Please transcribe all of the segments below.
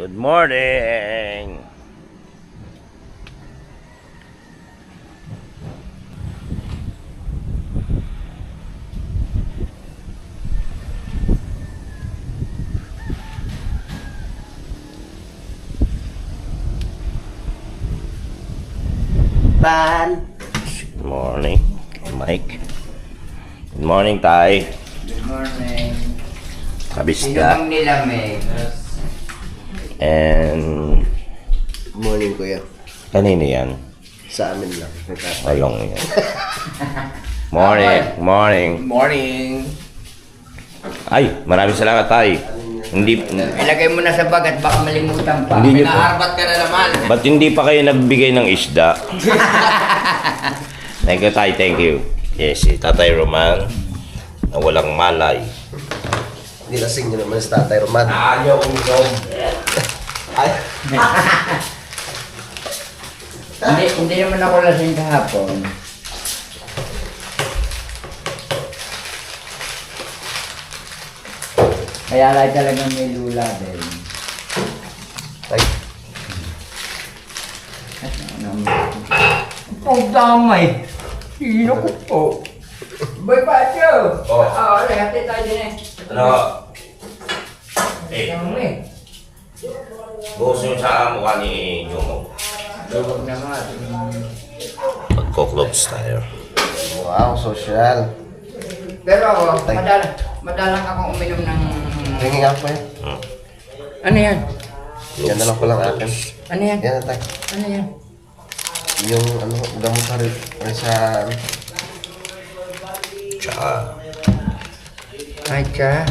Good morning! Good morning, Mike. Good morning, Tay. Good morning. Kabis Sino ka. bang nilamig? And Good morning, kuya. kanino yan? Sa amin lang. Malong yan. Morning, morning. Morning. Ay, maraming salamat, Tay. Hindi, Ilagay mo na sa bag at baka malimutan pa. Hindi niyo po- Pinaharbat ka na naman. ba't hindi pa kayo nagbigay ng isda? Thank you, Tay. Thank you. Yes, si Tatay Roman na walang malay. Nilasing nyo naman si Tatay Roman. Ayaw kong job. Ay, Hindi naman ako lasing kahapon. Kaya lang talagang may lula din. ay. Ang damay. Sino ko po? Boy Pacho! Oh. Oo, hati tayo din eh. Ano? Eh, Dami. gusto nyo sa mukha ni Jomo. Huwag naman. Magko-close tayo. Wow, social. Pero ako, Tay. madalang akong uminom ng... Tingin nga po yan. Ano yan? Yan na lang po lang akin. Ano yan? Yan na tayo. Ano yan? Yung ano, gamot sa rin sa... Tsaka, Ay, ka.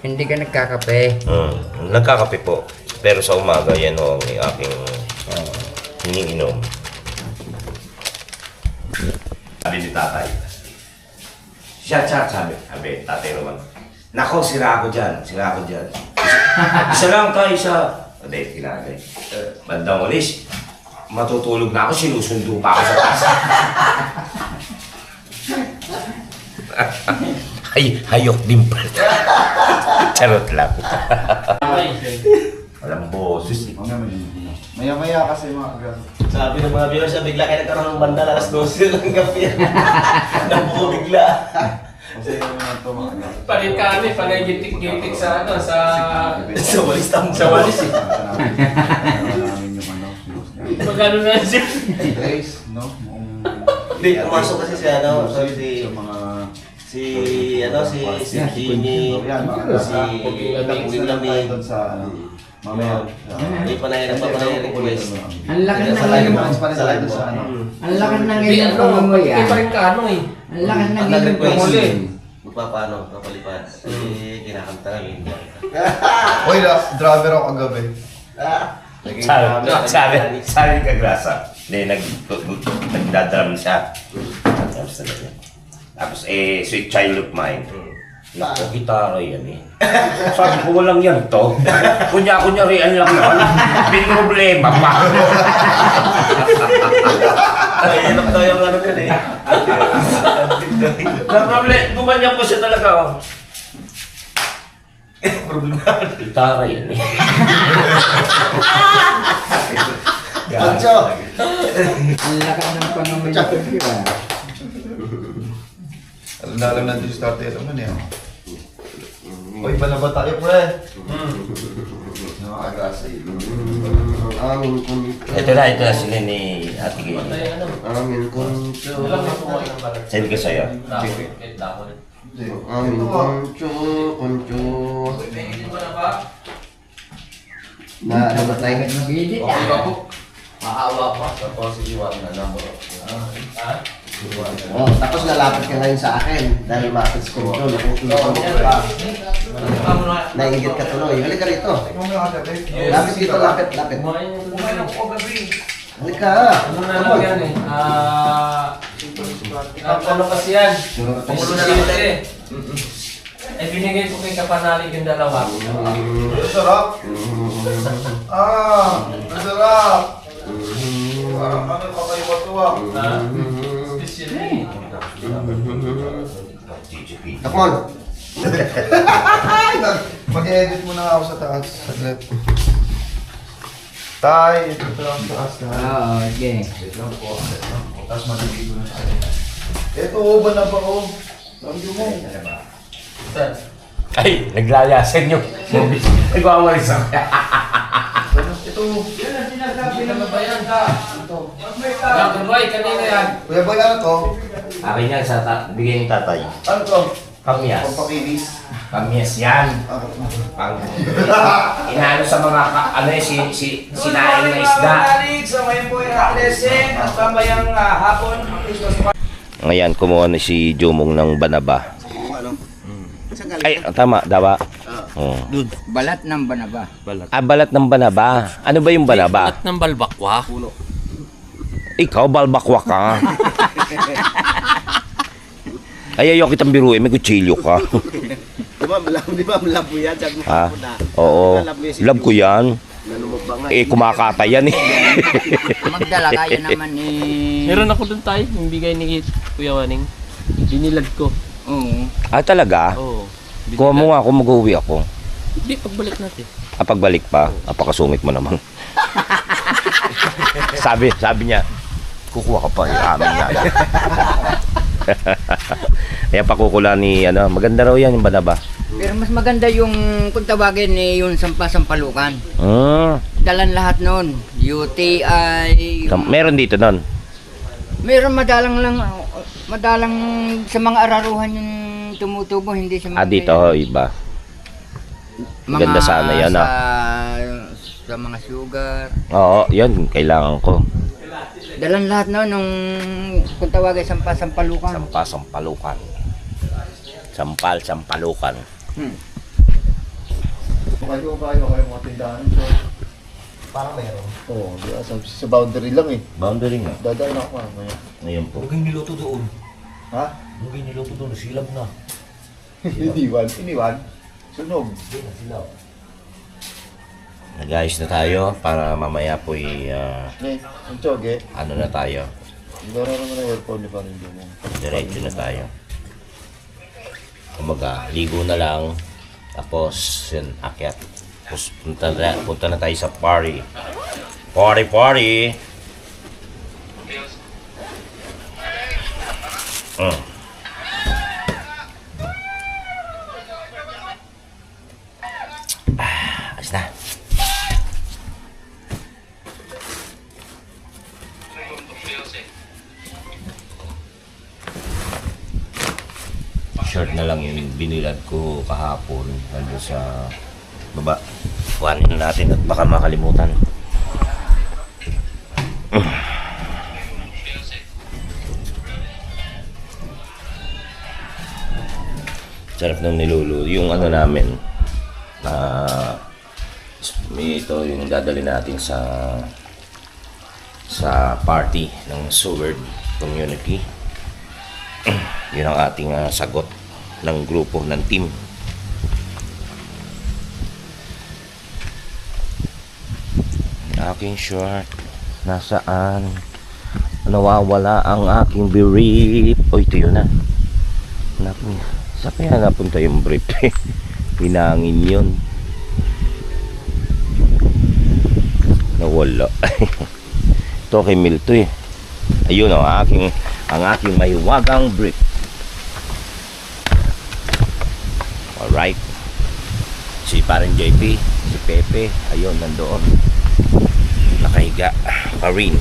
Hindi ka nagkakape. nagkakape po. Pero sa umaga, yan ho ang aking iniinom. Sabi ni tatay. Siya, sabi. Sabi, Tatay Roman. Nako, sira ako dyan. Isa lang tayo, isa. Hindi, kinagay. Bandang ulis. Matutulog na ako, sinusundo pa ako sa taas. Ay, hayok din pala. Charot lang. Walang boses. Maya-maya kasi mga kagano. Sabi ng mga viewers, bigla kayo nagkaroon ng bandal alas 12 ng gabi. Nabuo bigla. Kasi yung mga ito mga kagano. Palit kami, panagitik-gitik sa ano, sa Walis tamo. sa walis eh. Namin yung ano. Magkano na siya? Trace, no? Hindi, pumasok kasi si ano, sabi si... Sa mga... si Jimmy, Yan, mga si William Lamig. doon sa ano. Mamaya. Hindi pa na request. Ang laki Sa ng live iyong... match pa rin tayo sa ano. Ang laki ng Hindi, iyong ano, pangamoy hindi pa rin ka ano eh. Ang laki ng Pag iyong nag-request, pangamoy. magpapaano, kapalipad. Kasi kinakanta namin. Uy, driver ako kagabi. Sabi ka grasa. Hindi, nagdadram siya. Tapos sweet child of mine. Naku, gitara yan eh. Sabi ko, walang yan to. Kunya-kunyarian lang naman. May problema pa. Ay, hirap daw yung ano yun eh. Gumanya po siya talaga. Oh. Problema. Gitara yan eh. Pancho! Ang laki ng pangamoy ng pagkira. Alam na alam natin yung starter. Ano niya? Uy, iba na ba tayo, pre? Nakakagasa eh. Amin kunto. Ito na sila ni Ate Gay. Patay ano. Amin kunto. Walang matuwa ng balat. Sabi ko sa'yo. Dako. Amin kunto. May hindi mo na ba? Na ano ba tayo? Magigit Okay ba ah. po? Maawa pa. Ha? Oh, tapos lalapit ka ngayon sa akin dahil mapit sa control. Naingit ka tuloy. Halika rito. Ikaw mo kagabi. Lapit dito, lapit. Kumain ako gabi. Halika. Ano na lang yan eh? Ano kasi yan? Pumulo na lang kasi. Eh binigay ko kay Kapanalig yung dalawa. Sarap. Masarap. Parang ano kakaiba to ah. Ha? Special eh. Takmon. Mag-edit muna ako sa taas. Saglit. Tay, ito lang sa taas na. Oo, sige. Wait lang po. Tapos maliligo na tayo. Ito, ba na ba o? Lagi mo. Ay, naglalayasan yung movies. Nagwamalis ako. Ito. Yan ang sinasabi ng bayan ka. Yan, boy, kanina yan. Kuya Boy, ano to? Akin yan sa bigay ni tatay. Ano to? Kamyas. Pampakinis. Kamyas yan. Pang inaano sa mga sinaing na isda. So ngayon po yung lesson. At pamayang hapon. Ngayon, kumuha na si Jumong ng banaba. Ay, tama, dawa. Oh. Balat ng banaba. Ah, balat ng banaba. Ano ba yung banaba? Balat ng balbakwa. Ikaw, balbakwa ka. Ay, ayaw kitang biruin. May kutsilyo ka. Di ba malabo yan? Sabi mo Ha? po na. Oo. Love ko yan. Nanumog ba nga? Eh, kumakata yan eh. Magdala kaya naman eh. Meron ako dun tayo, yung bigay ni Kuya Waning. Binilad ko. Oo. Ah, talaga? Oo. Kuha mo nga ako, mag-uwi ako. Hindi, pagbalik natin. Ah, pagbalik pa. Apakasungit mo naman. sabi niya, kukuha ka pa. Amin na. Kaya pakukula ni, maganda raw yan yung banaba. Pero mas maganda yung kung tawagin eh, yung sampalukan. Dalan lahat nun. UTI. Meron dito nun. Meron madalang sa mga araruhan yung tumutubo, hindi sa mga... Ah, dito ho, iba. Maganda sana yan, Sa mga sugar. Oo, yan. Kailangan ko. Dalan lahat nun nung kung tawagin sampalukan. Sampalukan. Sampalukan. Kayo mga tindahan. So, parang meron. Oo, sa boundary lang eh. Boundary nga. Dadaan ako mamaya. Ngayon po. Huwag niluto doon. Ha? Huwag niluto doon. Silab na. Iniwan. Sunog. Hindi na silab. Nag-ayos na tayo para mamaya po Ang tsoge. ano na tayo. Laro naman ang aircon ni parang hindi mo. Diretso na tayo. Kumbaga, ligo na lang. Tapos, yun, akyat. Tapos, punta na tayo sa party. Party! Ayos na. Short na lang yung binilad ko kahapon nandun sa baba. Kuhanin na natin at baka makalimutan. Sarap ng niluluto. Yung namin ito yung dadali natin sa party ng Seward Community. Yun ang ating sagot ng grupo, ng team. Aking short, nasaan? Nawawala ang aking brief. O, ito yun na. Saan kaya napunta yung brief? Hinangin yun. Nawala. Ito kay Milto eh. Ayun ang aking mahiwagang brief. Alright. Si parang JP, si Pepe, ayun, nandoon. Nakahiga pa rin.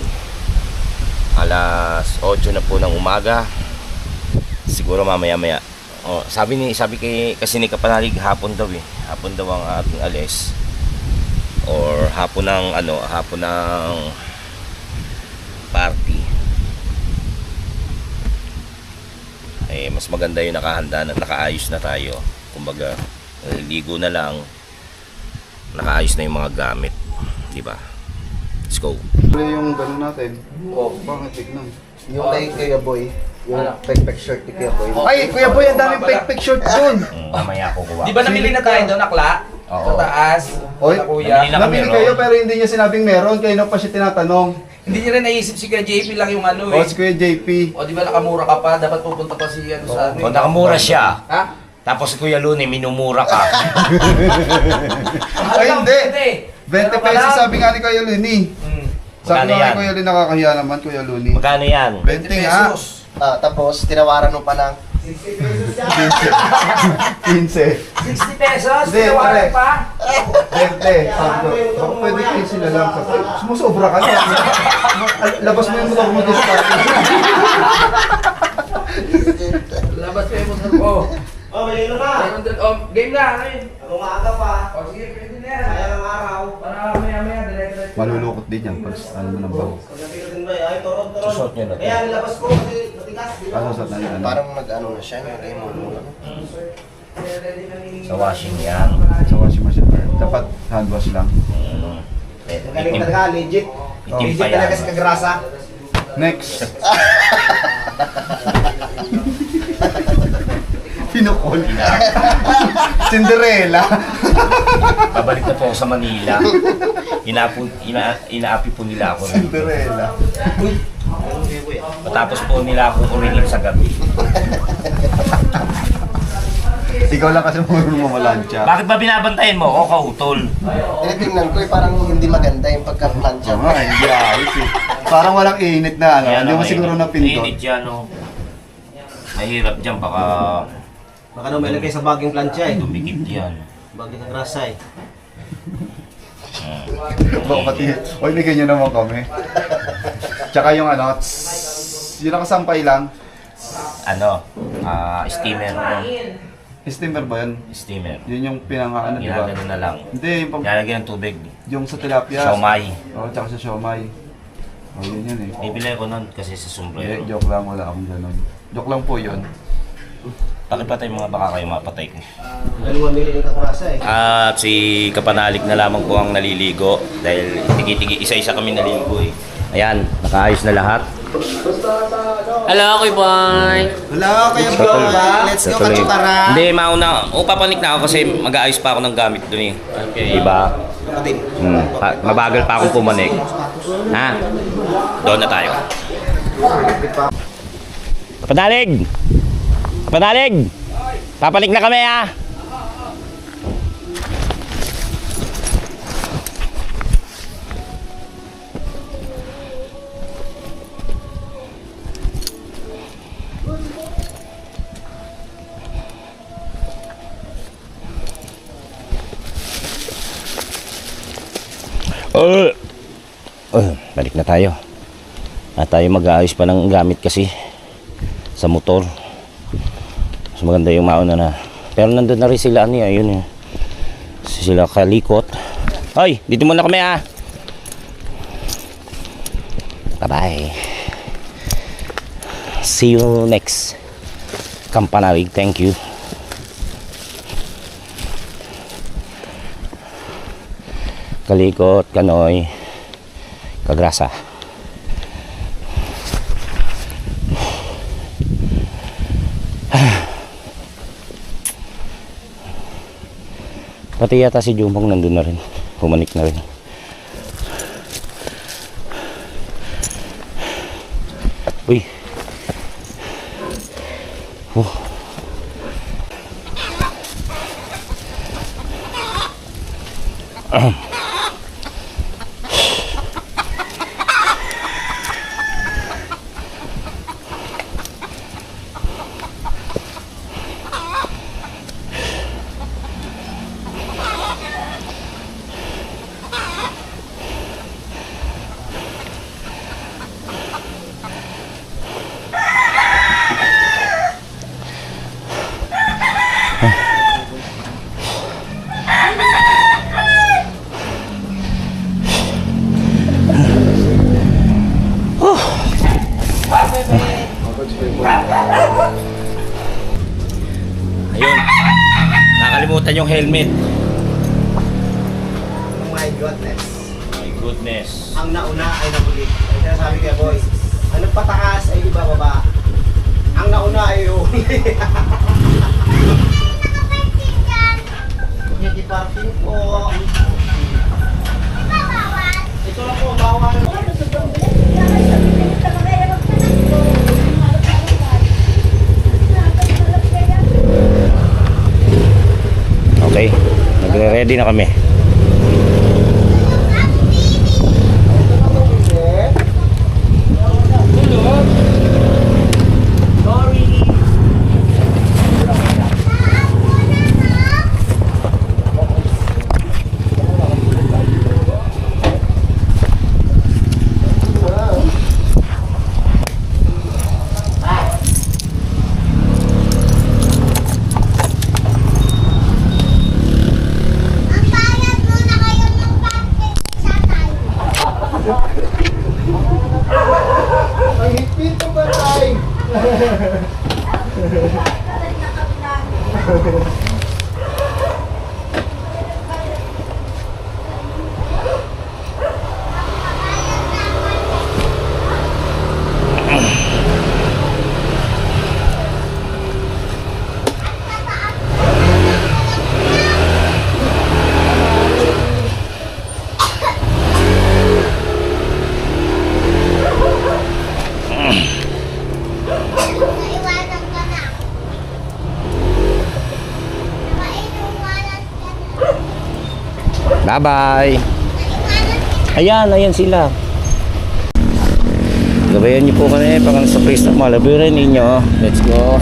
Alas 8 na po ng umaga. Siguro mamaya-maya. Oh, sabi kasi ni Kapanalig hapon daw eh. Hapon daw ang ating alis. Or hapon ng party. Eh mas maganda yung nakahanda na nakaayos na tayo. Kumbaga, ligo na lang, nakaayos na yung mga gamit, di ba? Let's go. Yung gano'n natin. Oo, bakit tignan? Yung kay Kuya Boy. Yung pek shirt ni Kuya Boy. Ay, Kuya Boy, ang daming pek shirt doon. Mamaya ko kuha. Di ba namili na tayo doon, akla? Oo. Sa taas. Oy, Sa kuya. nabili kayo pero hindi niya sinabing meron. Kayo na pa siya tinatanong. Hindi niya rin naisip si Kuya JP lang yung ano O, eh. si Kuya JP. O di ba nakamura ka pa? Dapat pupunta pa si sa ano. O nakamura siya. Ha? Tapos si Kuya Luni, minumura ka. Ay, hindi. 20 pesos sabi nga ni Kuya Luni. Sabi Magkano nga yan? ni Kuya Luni, nakakahiya naman Kuya Luni. Magkano yan? 20 nga. Tapos, tinawaran mo pa ng 15. 60 pesos? Hindi, Tinawaran pare. pa? 20. Sabi ko, baka pwede 15 na lang. Sabi ko, sumusobra ka na. Labas mo yung motor mo dito. Labas ko yung motor ko. Oh, may ilo na! Meron doon, oh, game na, ano yun? Ang umaga pa. O sige, pwede na yan. Sayang ang araw. Para maya-maya, dire-diretso. Malulukot din yan. Pag ano mo ng bago. Pagkatiro din ba? Ay, toron. Susot niya na to. Kaya nilabas ko kasi matigas. Ano sa tayo? Parang nag-ano na siya, nilagay mo. Sa washing yan. Sa washing machine. Dapat hand wash lang. Magaling talaga, legit. Itim Legit pa yan. talaga sa kagrasa. Next. Pinukol. Cinderella. Babalik na po ako sa Manila. Inaapi po nila ako. Cinderella. Matapos po nila akong uringin sa gabi. Ikaw lang kasi marunong mamalansya. Bakit ba binabantayan mo? O kautol. Tinitingnan ko parang hindi maganda yung pagka-plancha. Oo nga, hindi ayos eh. Parang walang init na ano. Hindi mo siguro napindot. Init yan, no? Mahirap dyan, baka Baka naman may lagay sa baging plancha eh. dumikit yan. Baging kagrasa eh. Baka pati, oy, may ganyan naman kami. Tsaka yung ano, yung nakasampay lang. Ano? Steamer. Steamer ba yun? Steamer. Yun yung pinangaano, di ba? Ginagano na lang. Hindi, yung, Lalagyan ng tubig. yung sa tilapia. Siomay. Oo, tsaka sa siomay. Oh, yun eh. Bibili ko nun kasi sa sombrero. Joke lang, wala akong ganun. Joke lang po yun. Pakipatay mga baka kayo mapatay ko. Galing mamili ng kagrasa eh. At si Kapanalig na lamang po ang naliligo dahil tigi-tigi, isa-isa kami naliligo eh. Ayan, nakaayos na lahat. Hello, Kuy Boy! Hello, Kuya Boy! Let's go, Kachukara! Hindi, mauna. Papanik na ako kasi mag-aayos pa ako ng gamit doon eh. Okay. Diba? Mabagal pa akong pumanik. Ha? Doon na tayo. Kapanalig! Kapanalig! Papanik na kami ha! Balik na tayo. At tayo mag-aayos pa ng gamit kasi sa motor. Mas maganda yung mauna na. Pero nandun na rin sila niya, ayun eh. Sila kalikot. Hoy, dito muna kami ha. Bye-bye. See you next Kapanalig. Thank you. Kalikot, Kanoy, Kagrasa. Pati yata si Jumong nandun na rin. Humanik na rin. Uy. Ayun. Nakalimutan yung helmet. Oh my goodness. My goodness. Ang nauna ay nabuli. Kaya sabi kaya boy, anong pataas ay iba baba. Ang nauna ay huli. Hindi parking po. Ito lang po, bawal. Okay. Nagre-ready na kami. Naiwanan ka na. Naiwanan ka na. Bye-bye. Naiwanan ka Ayan sila. Gabayan niyo po kami pang sa place na malabirin ninyo. Let's go.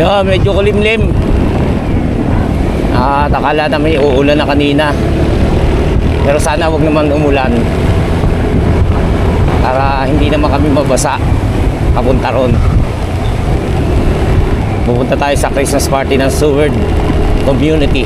Yo, medyo kulimlim. Akala namin uulan na kanina. Pero sana wag naman umulan. Para hindi naman kami mabasa papunta ron. Pupunta tayo sa Christmas party ng Seward Community.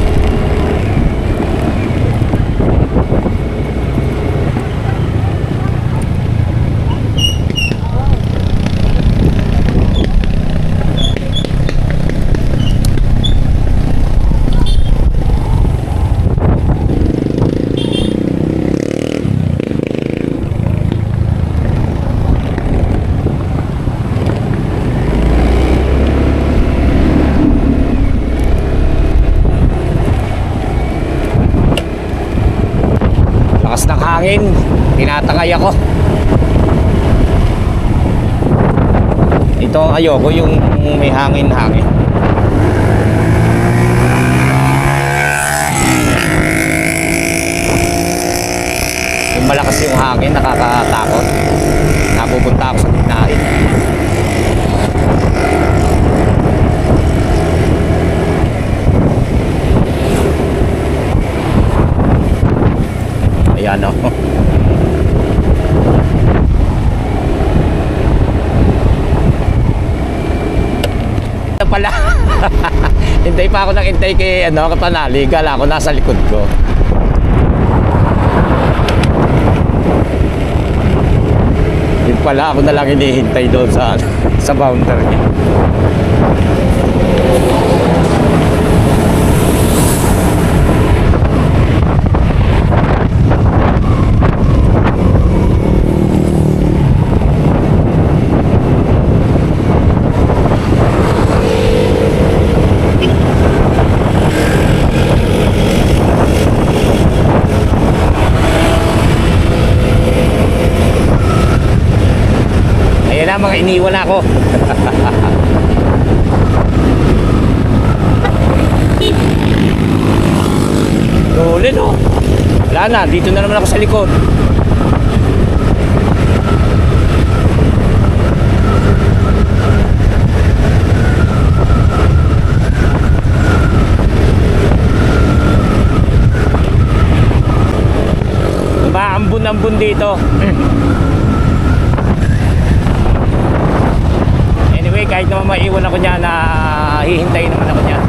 Lakas ng hangin, tinatangay ako. Ito ang ayoko, yung may hangin-hangin. Yung malakas yung hangin, nakakatakot. Napupunta ako sa gitnain. Ayan o. Ito pala. Hintay pa ako ng hintay kay Kapanali. Kala ko nasa likod ko. Yun pala, ako na lang hinihintay doon sa boundary. Mga iniwan ako. Rolling no. Wala na, dito na naman ako sa likod. Maambun-ambun dito. Kahit naman maiwan ako niya, na hihintayin naman ako niya.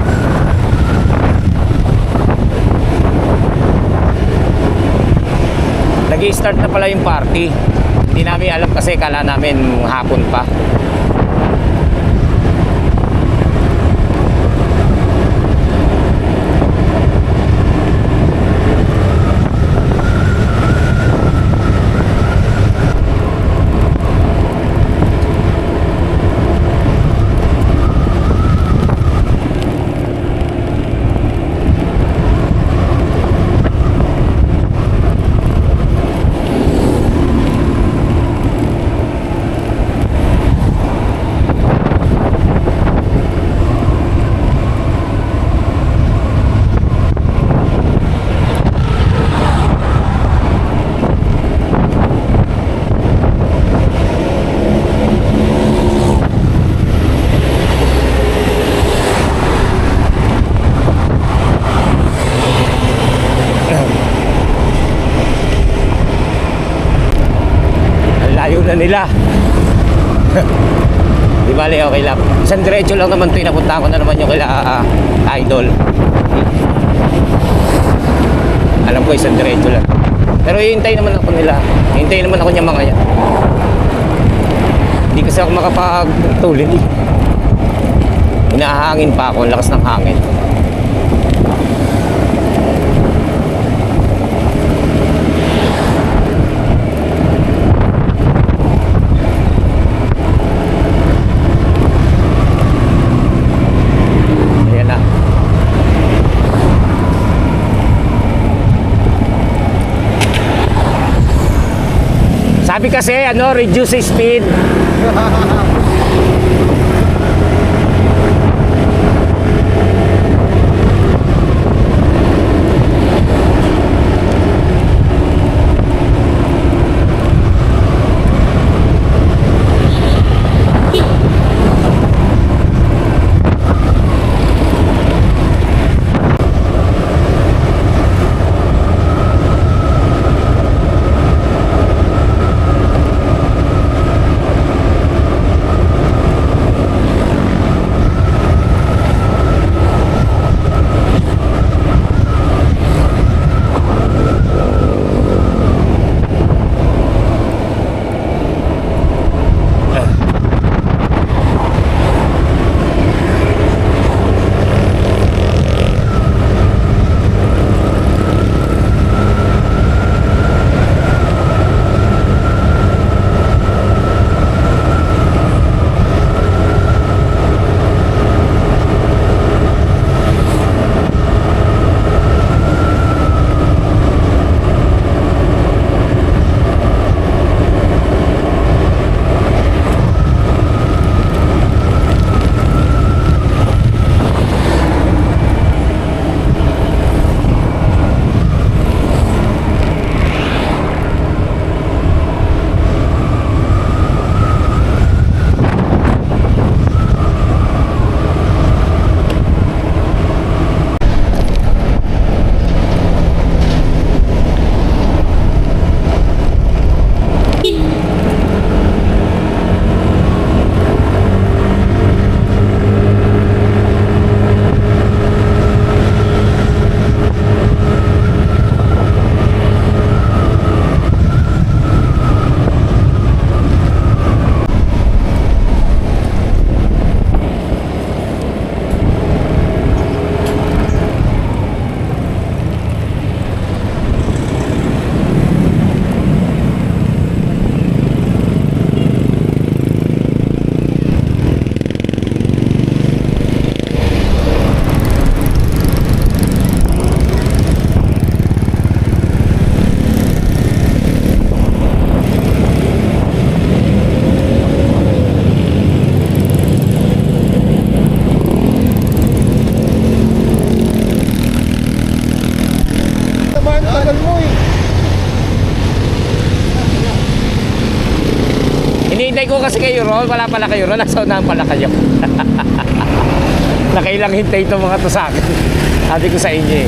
Nag-i-start na pala yung party. Hindi namin alam kasi kala namin hapon pa. nila. Di bali, okay lang. Isang diretso lang naman ito. Napunta ko na naman yung kila Idol. Alam ko, isang diretso lang. Pero hihintay naman ako nila. Hihintay naman ako niya mga yan. Hindi kasi ako makapagtulin. Hinahangin pa ako. Ang lakas ng hangin. Ayan na. Sabi kasi, reduce speed. Hinihintay ko kasi kayo Ron, wala pala kayo Ron, nasa unahan pala kayo. Nakailang hintay itong mga to sa akin. Sabi ko sa inyo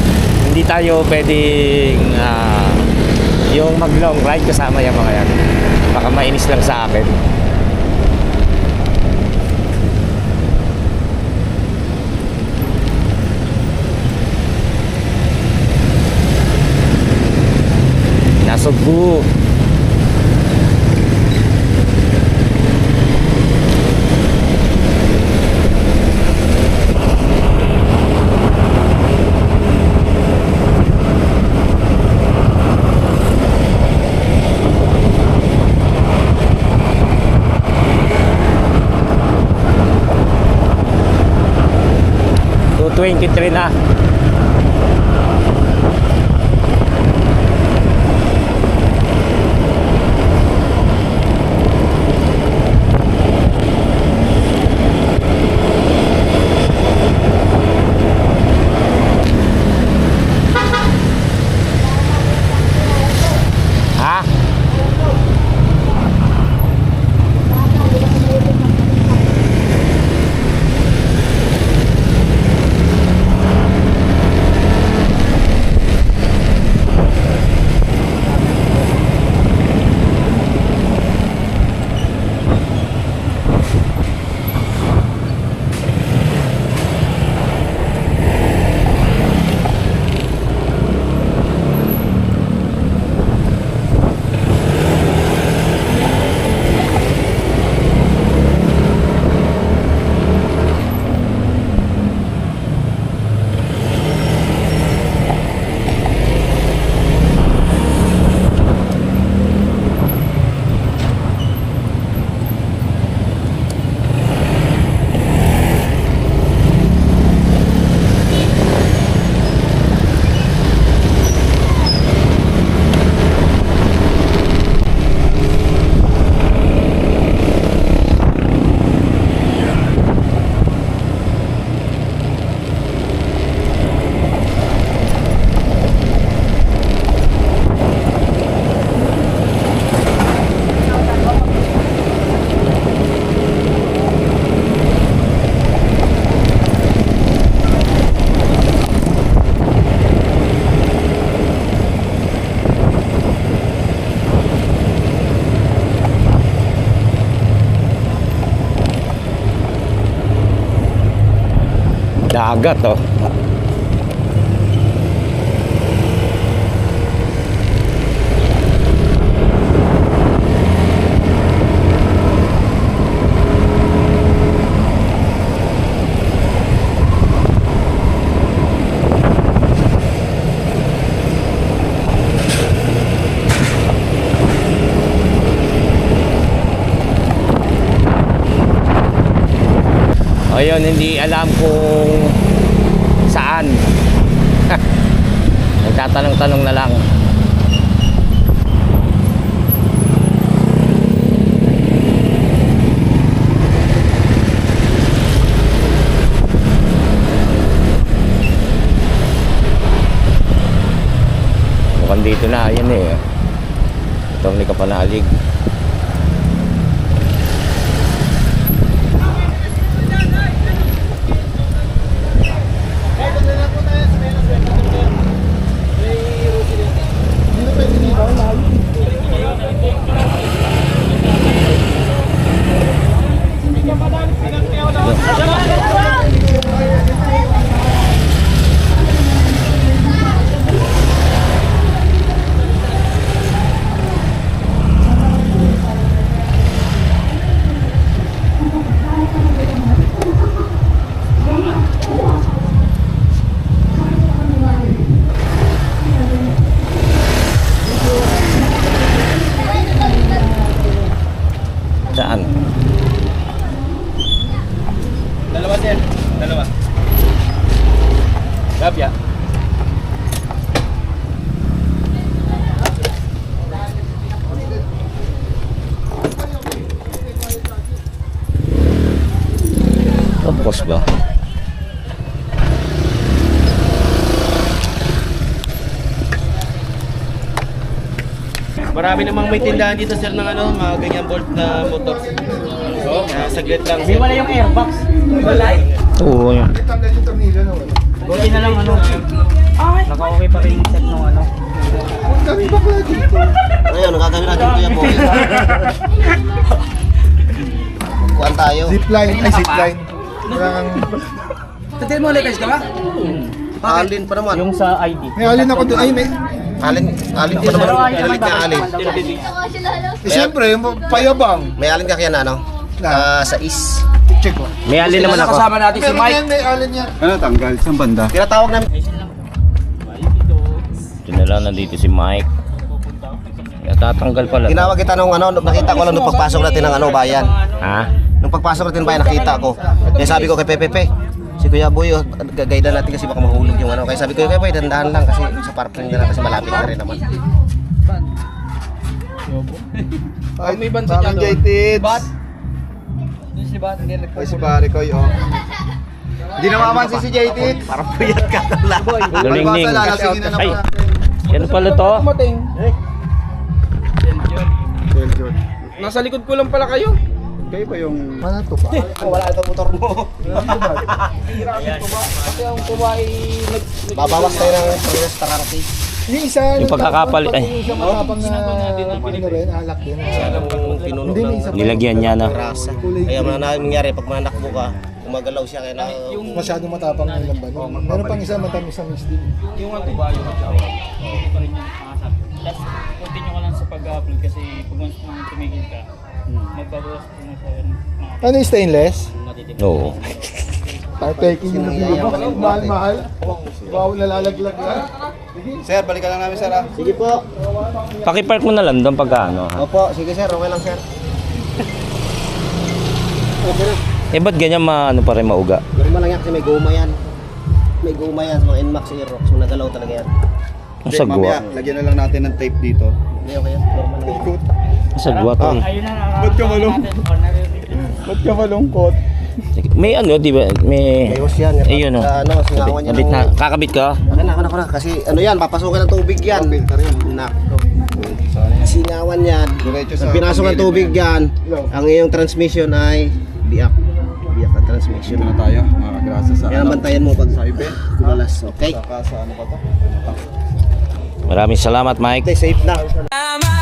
hindi tayo pwedeng yung mag long ride kasama yung mga yan. Baka mainis lang sa akin. Nasugbu. So 23 na. Ha? Dagat, oh. Ayun, hindi alam kung saan. Nagtatanong-tanong na lang. Mukhang dito na, ayan eh. Itong Kapanalig. Saan? Dalawa, sir. Dalawa. Gabya. Tapos ba? Marami namang may tindahan dito, sir, ng ano, mga ganyan bolt na motor. Kaya saglit lang, sir. Wala yung airbox. Wala. Oo, yun. Buti na lang, ano. Naka-okay pa rin yung set ng ano. Ayun, nagagawin natin kuya po. Kuhaan tayo. Zipline, ay zipline. Parang, Tatil mo, guys, ka ba? Alin pa naman. Yung sa ID. may alin ako doon. Ay, may... Alin pa naman. Alin ka, alin. Eh, siyempre, payabang. May alin ka kaya na, ano? Sa is. Check ko. May alin naman ako. Kasama natin si Pero Mike. yan, may alin yan. Ano, tanggal? Saan banda? Tinatawag namin. Ito na lang, nandito si Mike. Tatanggal pala. Tinawag kita nung ano, nakita ko lang nung pagpasok natin ng ano, bayan. Ha? Nung pagpasok natin ng bayan, nakita ko. Kaya sabi ko kay Pepe, si Kuya Boy, gagaydan natin kasi baka mahulog yung ano. Kaya sabi ko, Kuya Boy, dandahan lang kasi sa parking na lang kasi malapit na rin naman. Ay, may bansa dyan doon. Bat? Si Bat, ay si pare ko yun. Hindi na mamansin si JT. Parang puyat ka lang. Galingning. Lalasingin na Ay, naman. yan pala to. Nasa likod ko lang pala kayo. Kayo ba yung... Ano to ba? Wala ito motor mo. Kasi ang kumain Babawas tayo ng Pilipinas Tararati. Yung isa... Yung pagkakapalit. Ay, Yung isang matapang na... Ano rin, alak din. Pinuno Hindi, may ng isa pa. nilagyan niya na. rasa. Kaya nangyari, pag manakbo ka, gumagalaw siya kaya na... Masyadong matapang ng lamban. Meron pang isa, matamis-tamis din. yung ano ba yung asawa. Hindi pa rin yung nakasap. Tapos continue ka lang sa pag-upload kasi pag once nang tumigil ka, magbabawas po na sa mga Ano yung stainless? matitipid. Oo. Taking yung nabibaba. Mahal-mahal. Wow, nalalaglag yan. Sir, balikan lang namin, sir. Sige po. Pakipark mo na lang doon pagka ano. Ha? Opo, sige sir, okay lang sir. Eh, ba't ganyan ano pa rin mauga? Normal lang yan kasi may goma yan. May goma yan sa mga NMAX Aerox. So nagalaw talaga yan. Ang sagwa. Lagyan na lang natin ng tape dito. Hindi okay yan. Normal lang yan. Ang sagwa to. Ayun na, Ba't ka malungkot? Ba't ka malungkot? May ano, di ba? May... Ayos yan. Ayun o. Ano, singawan niya Kabit na. Kakabit ka? Ako na. Kasi ano yan, papasukin ng tubig yan. Filter yun. Nakto. Singawan yan. Diretso sa Pag pinasok ng tubig yan, ang iyong transmission ay biak. Biak ang transmission. na tayo. Grasa sa Kaya bantayan mo pag kumalas. Okay? Saka sa ano pa to? Maraming salamat, Mike. Stay safe na. I'm